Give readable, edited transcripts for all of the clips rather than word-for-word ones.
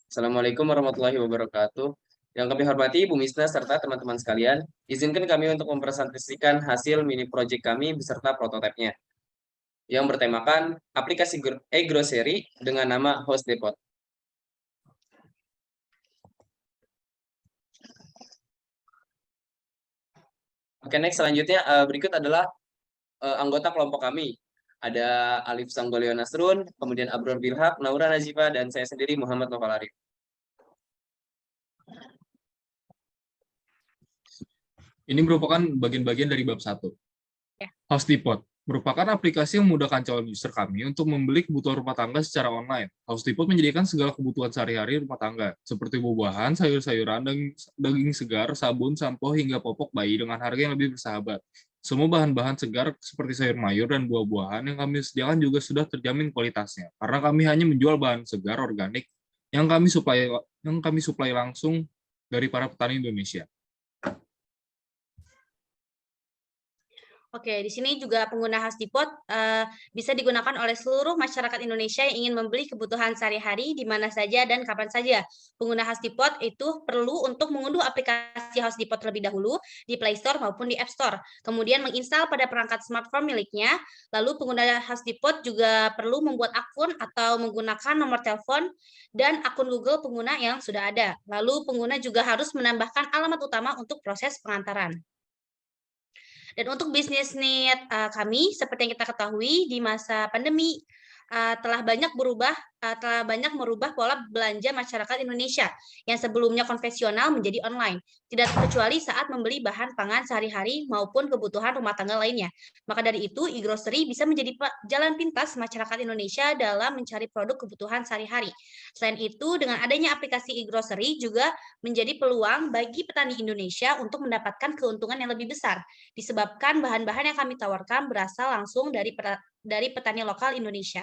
Assalamualaikum warahmatullahi wabarakatuh. Yang kami hormati Bu Misna serta teman-teman sekalian, izinkan kami untuk mempresentasikan hasil mini project kami beserta prototipenya yang bertemakan aplikasi e-grocery dengan nama Host Depot. Oke, next selanjutnya berikut adalah anggota kelompok kami. Ada Alif Sanggolio Nasrun, kemudian Abror Bilhak, Naura Nazifa, dan saya sendiri Muhammad Noval Arif. Ini merupakan bagian-bagian dari bab 1. House Depot merupakan aplikasi yang memudahkan calon user kami untuk membeli kebutuhan rumah tangga secara online. House Depot menyediakan segala kebutuhan sehari-hari rumah tangga, seperti buah-buahan, sayur-sayuran, daging segar, sabun, sampo, hingga popok bayi dengan harga yang lebih bersahabat. Semua bahan-bahan segar seperti sayur mayur dan buah-buahan yang kami sediakan juga sudah terjamin kualitasnya, karena kami hanya menjual bahan segar organik yang kami suplai langsung dari para petani Indonesia. Oke, di sini juga pengguna House Depot bisa digunakan oleh seluruh masyarakat Indonesia yang ingin membeli kebutuhan sehari-hari di mana saja dan kapan saja. Pengguna House Depot itu perlu untuk mengunduh aplikasi House Depot terlebih dahulu di Play Store maupun di App Store. Kemudian menginstal pada perangkat smartphone miliknya. Lalu pengguna House Depot juga perlu membuat akun atau menggunakan nomor telepon dan akun Google pengguna yang sudah ada. Lalu pengguna juga harus menambahkan alamat utama untuk proses pengantaran. Dan untuk bisnis need kami, seperti yang kita ketahui di masa pandemi telah banyak merubah pola belanja masyarakat Indonesia yang sebelumnya konvensional menjadi online, tidak terkecuali saat membeli bahan pangan sehari-hari maupun kebutuhan rumah tangga lainnya. Maka dari itu, e-grocery bisa menjadi jalan pintas masyarakat Indonesia dalam mencari produk kebutuhan sehari-hari. Selain itu, dengan adanya aplikasi e-grocery juga menjadi peluang bagi petani Indonesia untuk mendapatkan keuntungan yang lebih besar, disebabkan bahan-bahan yang kami tawarkan berasal langsung dari petani lokal Indonesia.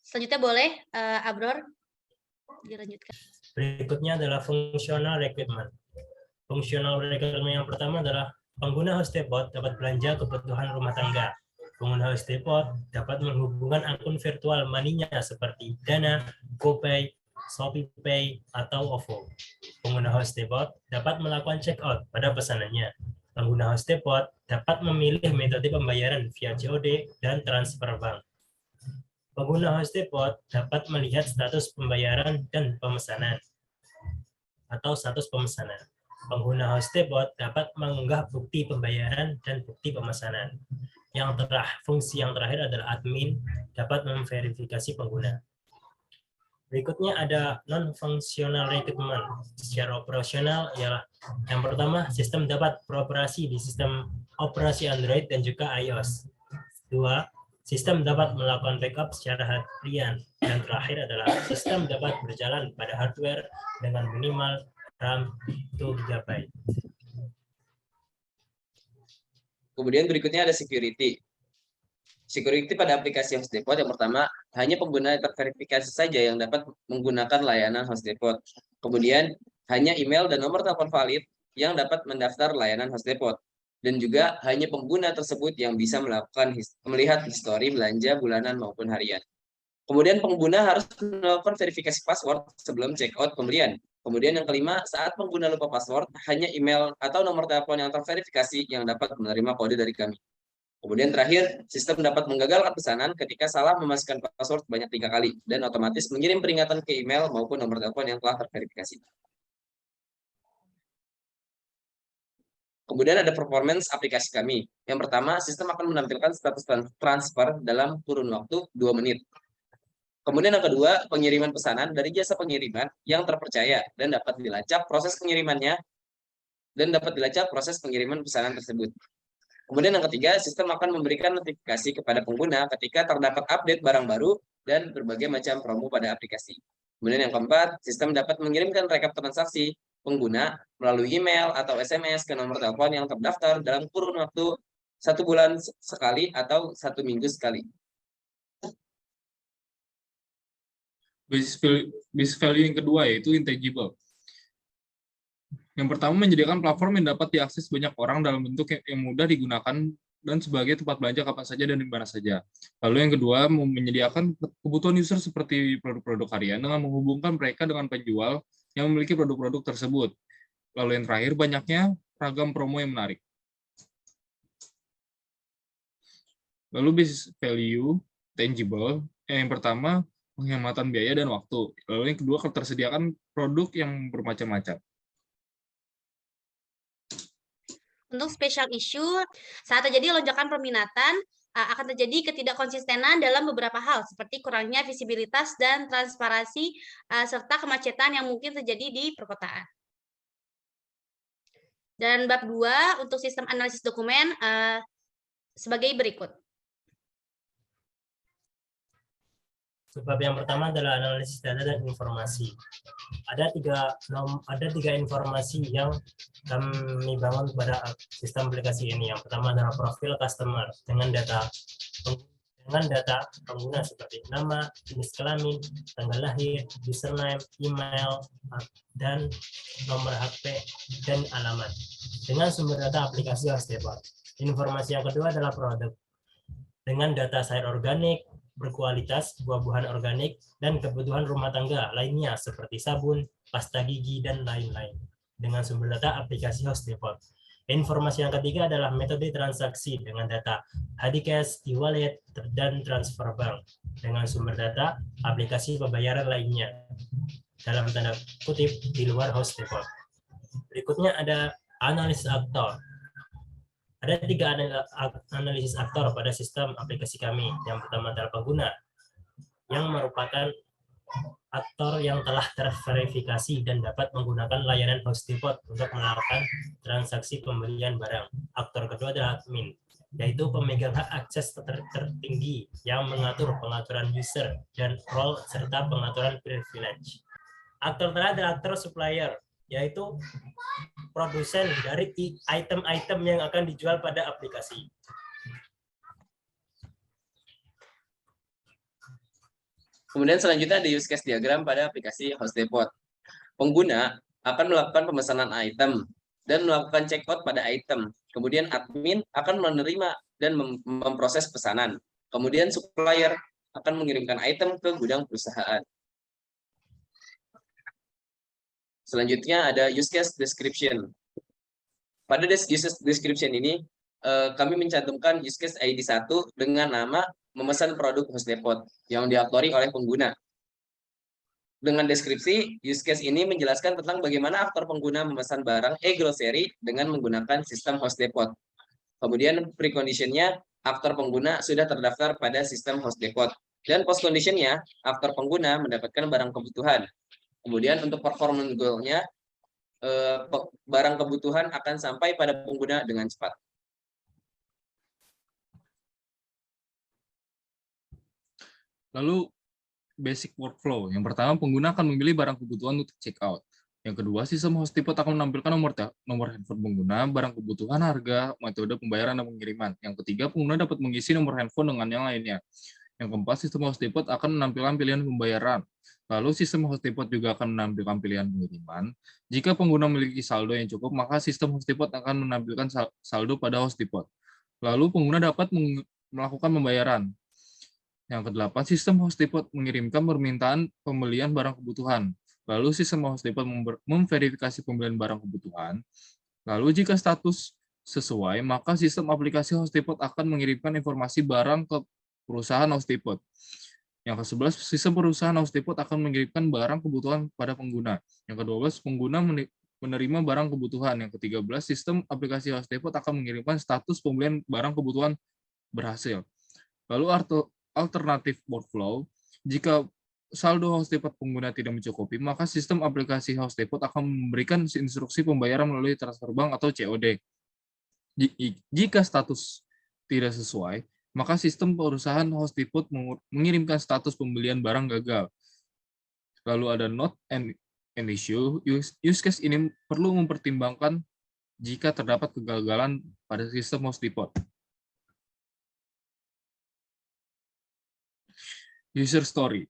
Selanjutnya boleh, Abror, dilanjutkan. Berikutnya adalah fungsional rekrutmen. Fungsional rekrutmen yang pertama adalah pengguna House Depot dapat belanja kebutuhan rumah tangga. Pengguna House Depot dapat menghubungkan akun virtual money-nya seperti Dana, GoPay, ShopeePay, atau OVO. Pengguna House Depot dapat melakukan check-out pada pesanannya. Pengguna House Depot dapat memilih metode pembayaran via COD dan transfer bank. Pengguna House Depot dapat melihat status pembayaran dan pemesanan atau status pemesanan. Pengguna House Depot dapat mengunggah bukti pembayaran dan bukti pemesanan. Fungsi yang terakhir adalah admin dapat memverifikasi pengguna. Berikutnya ada non-functional recruitment. Secara operasional ialah yang pertama, sistem dapat beroperasi di sistem operasi Android dan juga iOS. Dua, sistem dapat melakukan backup secara harian. Dan terakhir adalah sistem dapat berjalan pada hardware dengan minimal RAM 2 GB. Kemudian berikutnya ada security. Security pada aplikasi House Depot yang pertama, hanya pengguna terverifikasi saja yang dapat menggunakan layanan House Depot. Kemudian, hanya email dan nomor telepon valid yang dapat mendaftar layanan House Depot. Dan juga hanya pengguna tersebut yang bisa melihat histori belanja bulanan maupun harian. Kemudian pengguna harus melakukan verifikasi password sebelum check-out pembelian. Kemudian yang kelima, saat pengguna lupa password, hanya email atau nomor telepon yang terverifikasi yang dapat menerima kode dari kami. Kemudian terakhir, sistem dapat menggagalkan pesanan ketika salah memasukkan password banyak 3 kali dan otomatis mengirim peringatan ke email maupun nomor telepon yang telah terverifikasi. Kemudian ada performance aplikasi kami. Yang pertama, sistem akan menampilkan status transfer dalam kurun waktu 2 menit. Kemudian yang kedua, pengiriman pesanan dari jasa pengiriman yang terpercaya dan dapat dilacak proses pengiriman pesanan tersebut. Kemudian yang ketiga, sistem akan memberikan notifikasi kepada pengguna ketika terdapat update barang baru dan berbagai macam promo pada aplikasi. Kemudian yang keempat, sistem dapat mengirimkan rekap transaksi pengguna melalui email atau SMS ke nomor telepon yang terdaftar dalam kurun waktu 1 bulan sekali atau 1 minggu sekali. Business value yang kedua yaitu intangible. Yang pertama, menyediakan platform yang dapat diakses banyak orang dalam bentuk yang mudah digunakan dan sebagai tempat belanja kapan saja dan di mana saja. Lalu yang kedua, menyediakan kebutuhan user seperti produk-produk harian dengan menghubungkan mereka dengan penjual yang memiliki produk-produk tersebut. Lalu yang terakhir, banyaknya ragam promo yang menarik. Lalu business value, tangible, yang pertama, penghematan biaya dan waktu. Lalu yang kedua, ketersediaan produk yang bermacam-macam. Untuk special issue, saat terjadi lonjakan peminatan, akan terjadi ketidakkonsistenan dalam beberapa hal, seperti kurangnya visibilitas dan transparansi, serta kemacetan yang mungkin terjadi di perkotaan. Dan bab 2, untuk sistem analisis dokumen, sebagai berikut. Sebab yang pertama adalah analisis data dan informasi. Ada tiga informasi yang kami bangun pada sistem aplikasi ini. Yang pertama adalah profil customer dengan data pengguna seperti nama, jenis kelamin, tanggal lahir, username, email, dan nomor HP dan alamat. Dengan sumber data aplikasi Hostdepot. Informasi yang kedua adalah produk dengan data sayur organik, berkualitas, buah-buahan organik, dan kebutuhan rumah tangga lainnya seperti sabun, pasta gigi, dan lain-lain dengan sumber data aplikasi Hostdepot. Informasi yang ketiga adalah metode transaksi dengan data Hadicash, e-wallet, dan transfer bank dengan sumber data aplikasi pembayaran lainnya dalam tanda kutip di luar Hostdepot. Berikutnya ada analisis aktor. Ada 3 analisis aktor pada sistem aplikasi kami. Yang pertama adalah pengguna, yang merupakan aktor yang telah terverifikasi dan dapat menggunakan layanan Hostdepot untuk melakukan transaksi pembelian barang. Aktor kedua adalah admin, yaitu pemegang hak akses tertinggi yang mengatur pengaturan user dan role serta pengaturan privilege. Aktor terakhir adalah aktor supplier, yaitu produsen dari item-item yang akan dijual pada aplikasi. Kemudian selanjutnya ada use case diagram pada aplikasi Hostdepot. Pengguna akan melakukan pemesanan item dan melakukan checkout pada item. Kemudian admin akan menerima dan memproses pesanan. Kemudian supplier akan mengirimkan item ke gudang perusahaan. Selanjutnya ada use case description. Pada use case description ini, kami mencantumkan use case ID 1 dengan nama memesan produk Hostdepot yang diautori oleh pengguna. Dengan deskripsi, use case ini menjelaskan tentang bagaimana aktor pengguna memesan barang e-grocery dengan menggunakan sistem Hostdepot. Kemudian precondition-nya, aktor pengguna sudah terdaftar pada sistem Hostdepot. Dan post-condition-nya, aktor pengguna mendapatkan barang kebutuhan. Kemudian untuk performance goal-nya, barang kebutuhan akan sampai pada pengguna dengan cepat. Lalu basic workflow. Yang pertama, pengguna akan memilih barang kebutuhan untuk check out. Yang kedua, sistem Hostdepot akan menampilkan nomor handphone pengguna, barang kebutuhan, harga, metode pembayaran dan pengiriman. Yang ketiga, pengguna dapat mengisi nomor handphone dengan yang lainnya. Yang keempat, sistem Hostdepot akan menampilkan pilihan pembayaran. Lalu sistem Hostdepot juga akan menampilkan pilihan pengiriman. Jika pengguna memiliki saldo yang cukup, maka sistem Hostdepot akan menampilkan saldo pada Hostdepot. Lalu pengguna dapat melakukan pembayaran. Yang kedelapan, sistem Hostdepot mengirimkan permintaan pembelian barang kebutuhan. Lalu sistem Hostdepot memverifikasi pembelian barang kebutuhan. Lalu jika status sesuai, maka sistem aplikasi Hostdepot akan mengirimkan informasi barang ke perusahaan Hostdepot. Yang ke-11, sistem perusahaan Hostdepot akan mengirimkan barang kebutuhan pada pengguna. Yang ke-12, pengguna menerima barang kebutuhan. Yang ke-13, sistem aplikasi Hostdepot akan mengirimkan status pembelian barang kebutuhan berhasil. Lalu alternatif workflow, jika saldo Hostdepot pengguna tidak mencukupi, maka sistem aplikasi Hostdepot akan memberikan instruksi pembayaran melalui transfer bank atau COD. Jika status tidak sesuai, maka sistem perusahaan Hostdepot mengirimkan status pembelian barang gagal. Lalu ada not an issue. Use case ini perlu mempertimbangkan jika terdapat kegagalan pada sistem Hostdepot. User story.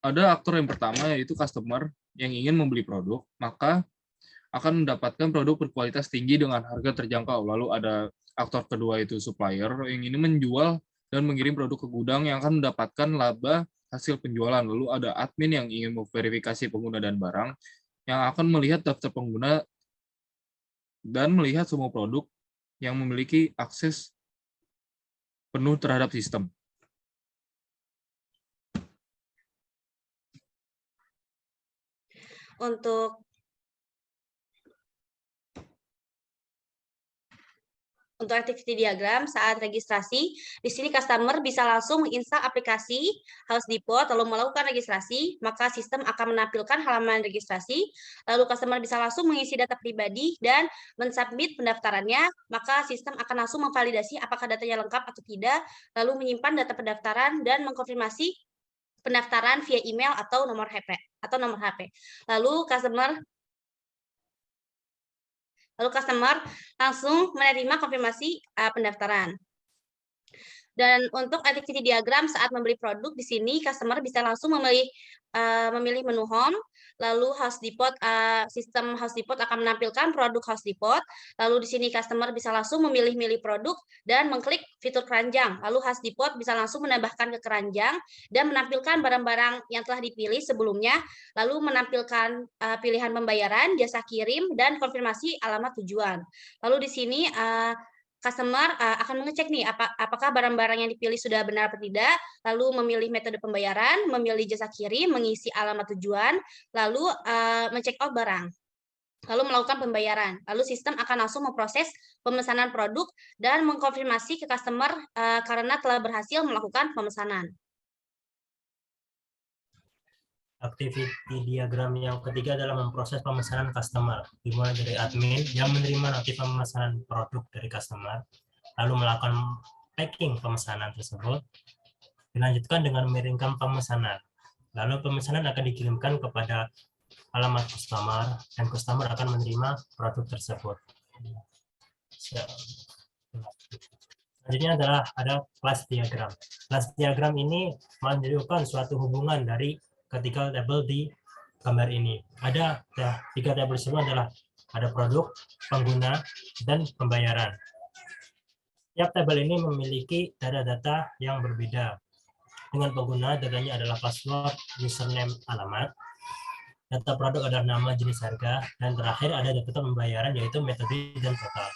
Ada aktor yang pertama, yaitu customer yang ingin membeli produk, maka akan mendapatkan produk berkualitas tinggi dengan harga terjangkau. Lalu ada aktor kedua itu supplier yang ini menjual dan mengirim produk ke gudang yang akan mendapatkan laba hasil penjualan. Lalu ada admin yang ingin memverifikasi pengguna dan barang yang akan melihat daftar pengguna dan melihat semua produk yang memiliki akses penuh terhadap sistem. Untuk activity diagram saat registrasi, di sini customer bisa langsung menginstal aplikasi House Depot lalu melakukan registrasi, maka sistem akan menampilkan halaman registrasi, lalu customer bisa langsung mengisi data pribadi dan mensubmit pendaftarannya, maka sistem akan langsung memvalidasi apakah datanya lengkap atau tidak, lalu menyimpan data pendaftaran dan mengkonfirmasi pendaftaran via email atau nomor HP. Lalu customer langsung menerima konfirmasi pendaftaran. Dan untuk activity diagram saat membeli produk, di sini customer bisa langsung memilih menu home, lalu sistem House Depot akan menampilkan produk House Depot, lalu di sini customer bisa langsung memilih-milih produk dan mengklik fitur keranjang, lalu House Depot bisa langsung menambahkan ke keranjang dan menampilkan barang-barang yang telah dipilih sebelumnya, lalu menampilkan pilihan pembayaran, jasa kirim, dan konfirmasi alamat tujuan. Lalu di sini customer akan mengecek nih apakah barang-barang yang dipilih sudah benar atau tidak, lalu memilih metode pembayaran, memilih jasa kirim, mengisi alamat tujuan, lalu men-check out barang, lalu melakukan pembayaran. Lalu sistem akan langsung memproses pemesanan produk dan mengkonfirmasi ke customer karena telah berhasil melakukan pemesanan. Activity diagram yang ketiga adalah memproses pemesanan customer, dimulai dari admin yang menerima notifikasi pemesanan produk dari customer, lalu melakukan packing pemesanan tersebut, dilanjutkan dengan mengirimkan pemesanan. Lalu pemesanan akan dikirimkan kepada alamat customer, dan customer akan menerima produk tersebut. Selanjutnya adalah ada class diagram. Class diagram ini menunjukkan suatu hubungan dari ketiga tabel di gambar ini. Ada tiga tabel tersebut adalah ada produk, pengguna, dan pembayaran. Setiap tabel ini memiliki data-data yang berbeda. Dengan pengguna, datanya adalah password, username, alamat. Data produk adalah nama, jenis, harga, dan terakhir ada data pembayaran yaitu metode dan total.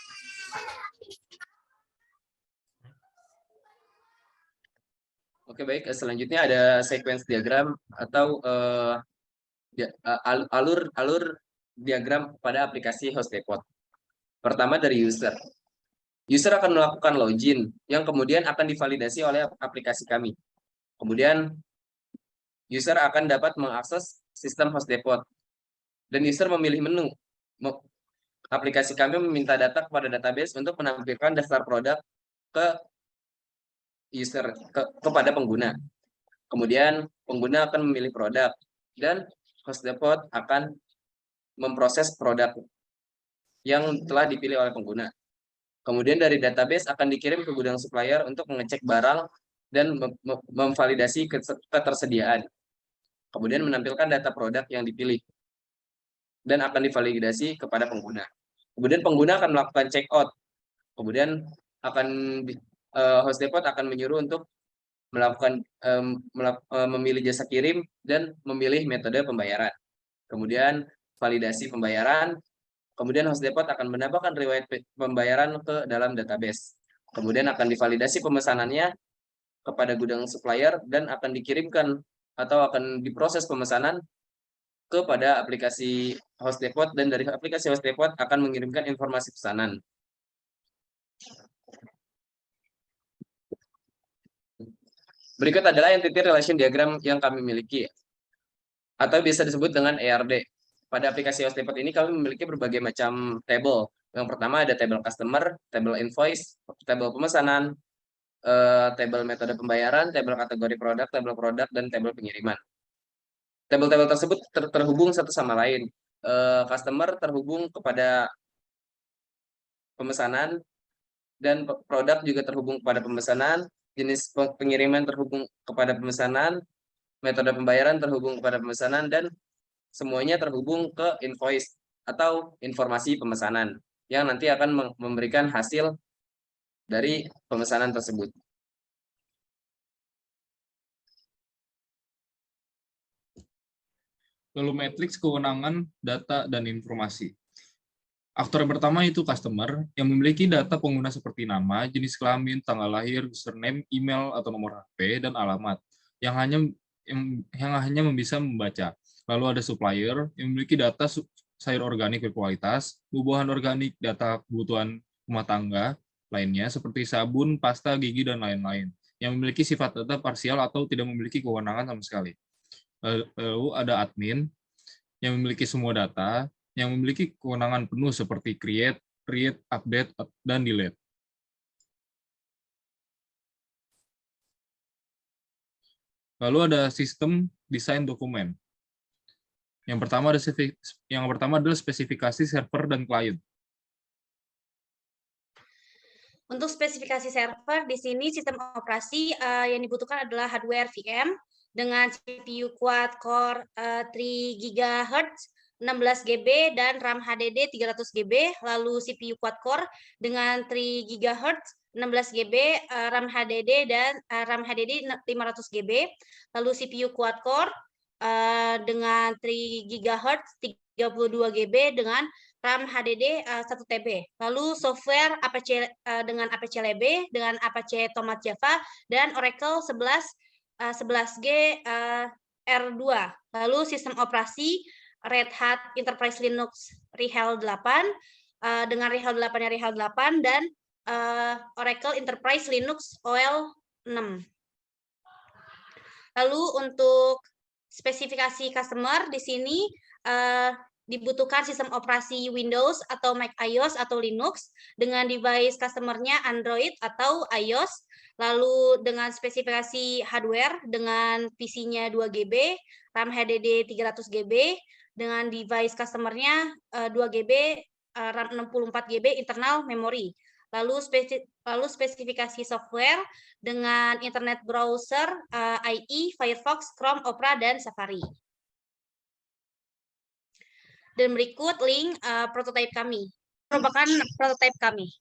Oke, baik. Selanjutnya ada sequence diagram atau alur diagram pada aplikasi House Depot. Pertama dari user. User akan melakukan login yang kemudian akan divalidasi oleh aplikasi kami. Kemudian user akan dapat mengakses sistem House Depot. Dan user memilih menu. Aplikasi kami meminta data kepada database untuk menampilkan daftar produk ke user kepada pengguna. Kemudian pengguna akan memilih produk dan House Depot akan memproses produk yang telah dipilih oleh pengguna. Kemudian dari database akan dikirim ke gudang supplier untuk mengecek barang dan memvalidasi ketersediaan. Kemudian menampilkan data produk yang dipilih dan akan divalidasi kepada pengguna. Kemudian pengguna akan melakukan check out. Kemudian House Depot akan menyuruh untuk melakukan memilih jasa kirim dan memilih metode pembayaran. Kemudian validasi pembayaran. Kemudian House Depot akan menambahkan riwayat pembayaran ke dalam database. Kemudian akan divalidasi pemesanannya kepada gudang supplier dan akan dikirimkan atau akan diproses pemesanan kepada aplikasi House Depot, dan dari aplikasi House Depot akan mengirimkan informasi pesanan. Berikut adalah entity relation diagram yang kami miliki, atau bisa disebut dengan ERD. Pada aplikasi House Depot ini kami memiliki berbagai macam table. Yang pertama ada table customer, table invoice, table pemesanan, table metode pembayaran, table kategori produk, dan table pengiriman. Table-table tersebut terhubung satu sama lain. Customer terhubung kepada pemesanan, dan produk juga terhubung kepada pemesanan, jenis pengiriman terhubung kepada pemesanan, metode pembayaran terhubung kepada pemesanan, dan semuanya terhubung ke invoice atau informasi pemesanan yang nanti akan memberikan hasil dari pemesanan tersebut. Lalu matriks kewenangan data dan informasi. Aktor yang pertama itu customer yang memiliki data pengguna seperti nama, jenis kelamin, tanggal lahir, username, email atau nomor HP dan alamat yang hanya bisa membaca. Lalu ada supplier yang memiliki data sayur organik berkualitas, buah-buahan organik, data kebutuhan rumah tangga lainnya seperti sabun, pasta, gigi dan lain-lain yang memiliki sifat data parsial atau tidak memiliki kewenangan sama sekali. Lalu ada admin yang memiliki semua data, yang memiliki kewenangan penuh seperti create, read, update, dan delete. Lalu ada sistem desain dokumen. Yang pertama adalah spesifikasi server dan klien. Untuk spesifikasi server, di sini sistem operasi yang dibutuhkan adalah hardware VM dengan CPU quad-core 3 GHz, 16 GB, dan RAM HDD 300 GB, lalu CPU quad-core dengan 3 GHz, 16 GB, RAM HDD, dan RAM HDD 500 GB, lalu CPU quad-core dengan 3 GHz, 32 GB, dengan RAM HDD 1 TB. Lalu software Apache dengan Apache Lebe, dengan Apache Tomat Java, dan Oracle 11G R2. Lalu sistem operasi Red Hat Enterprise Linux RHEL 8 dengan RHEL 8 dan Oracle Enterprise Linux OL 6. Lalu untuk spesifikasi customer di sini dibutuhkan sistem operasi Windows atau Mac iOS atau Linux dengan device customernya Android atau iOS, lalu dengan spesifikasi hardware dengan PC-nya 2 GB, RAM HDD 300 GB, dengan device customernya 2 GB, RAM 64 GB internal memory. Lalu spesifikasi software dengan internet browser IE, Firefox, Chrome, Opera, dan Safari. Dan berikut link prototipe kami. Merupakan prototipe kami.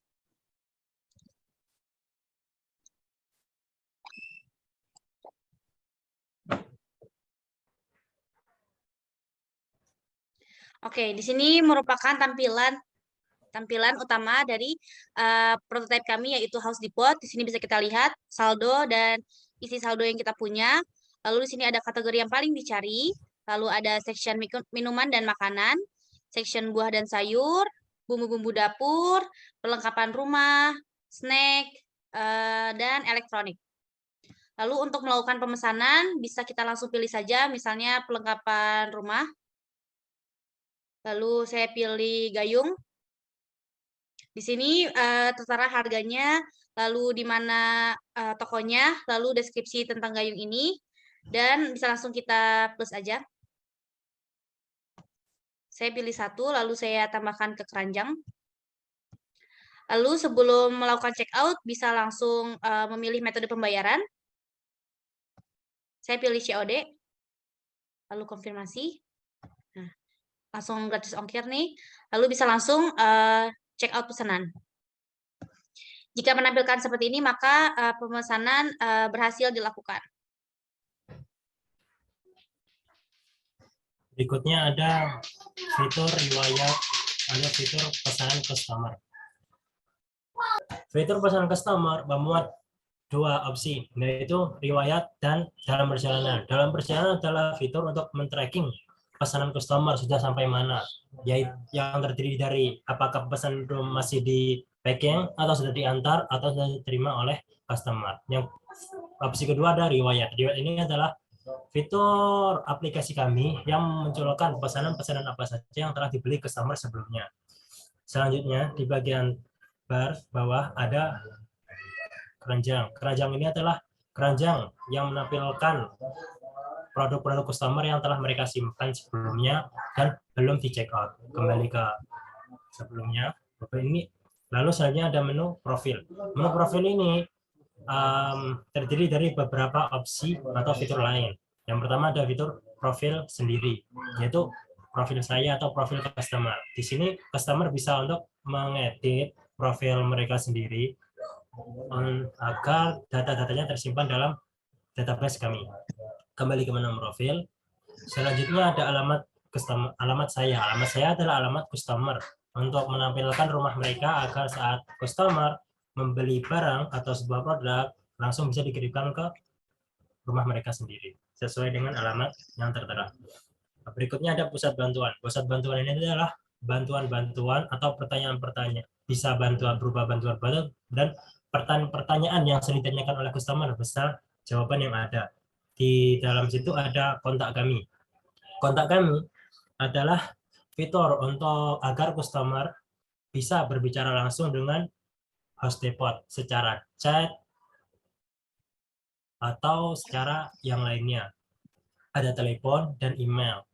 Oke, di sini merupakan tampilan utama dari prototipe kami, yaitu House Depot. Di sini bisa kita lihat saldo dan isi saldo yang kita punya. Lalu di sini ada kategori yang paling dicari. Lalu ada section minuman dan makanan, section buah dan sayur, bumbu-bumbu dapur, perlengkapan rumah, snack, dan elektronik. Lalu untuk melakukan pemesanan, bisa kita langsung pilih saja, misalnya perlengkapan rumah. Lalu saya pilih gayung. Di sini tertera harganya, lalu di mana tokonya, lalu deskripsi tentang gayung ini, dan bisa langsung kita plus aja. Saya pilih satu, lalu saya tambahkan ke keranjang. Lalu sebelum melakukan check out, bisa langsung memilih metode pembayaran. Saya pilih COD, lalu konfirmasi. Nah, langsung gratis ongkir nih. Lalu bisa langsung check out pesanan. Jika menampilkan seperti ini, maka pemesanan berhasil dilakukan. Berikutnya ada fitur riwayat atau fitur pesanan customer. Fitur pesanan customer memuat dua opsi, yaitu riwayat dan dalam perjalanan. Dalam perjalanan adalah fitur untuk men-tracking pesanan customer sudah sampai mana, yaitu yang terdiri dari apakah pesan itu masih di packing atau sudah diantar atau sudah diterima oleh customer. Yang opsi kedua ada riwayat. Riwayat ini adalah fitur aplikasi kami yang mencolokkan pesanan-pesanan apa saja yang telah dibeli customer sebelumnya. Selanjutnya di bagian bar bawah ada keranjang. Keranjang ini adalah keranjang yang menampilkan produk-produk customer yang telah mereka simpan sebelumnya dan belum di check out. Kembali ke sebelumnya. Ini lalu selanjutnya ada menu profil. Menu profil ini terdiri dari beberapa opsi atau fitur lain. Yang pertama ada fitur profil sendiri, yaitu profil saya atau profil customer. Di sini customer bisa untuk mengedit profil mereka sendiri agar data-datanya tersimpan dalam database kami. Kembali ke menu profil. Selanjutnya ada alamat saya. Alamat saya adalah alamat customer untuk menampilkan rumah mereka agar saat customer membeli barang atau sebuah produk langsung bisa dikirimkan ke rumah mereka sendiri sesuai dengan alamat yang tertera. Berikutnya ada pusat bantuan. Pusat bantuan ini adalah bantuan-bantuan atau pertanyaan-pertanyaan. Bisa bantuan berupa bantuan dan pertanyaan yang sering ditanyakan oleh customer beserta jawaban yang ada. Di dalam situ ada kontak kami. Kontak kami adalah fitur untuk agar customer bisa berbicara langsung dengan host depot secara chat atau secara yang lainnya. Ada telepon dan email.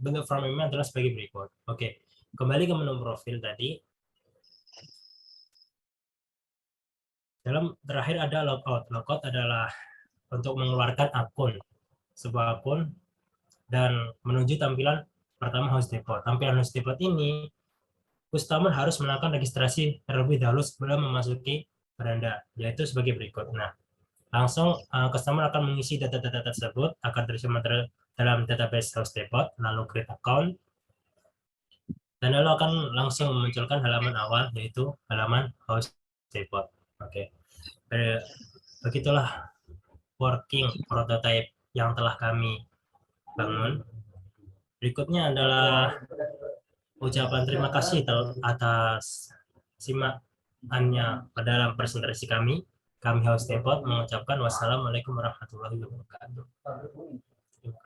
Bentuk from email adalah sebagai berikut. Oke, kembali ke menu profil tadi. Terakhir ada logout. Logout adalah untuk mengeluarkan akun, sebuah akun, dan menuju tampilan pertama host depot. Tampilan host depot ini, customer harus melakukan registrasi terlebih dahulu sebelum memasuki beranda, yaitu sebagai berikut. Nah, langsung customer akan mengisi data-data tersebut akan tersimpan dalam database host depot, lalu create account, dan lalu akan langsung memunculkan halaman awal, yaitu halaman host depot. Oke, begitulah working prototype yang telah kami bangun. Berikutnya adalah ucapan terima kasih atas simakannya pada dalam presentasi kami. Kami Host Depot mengucapkan wassalamualaikum warahmatullahi wabarakatuh.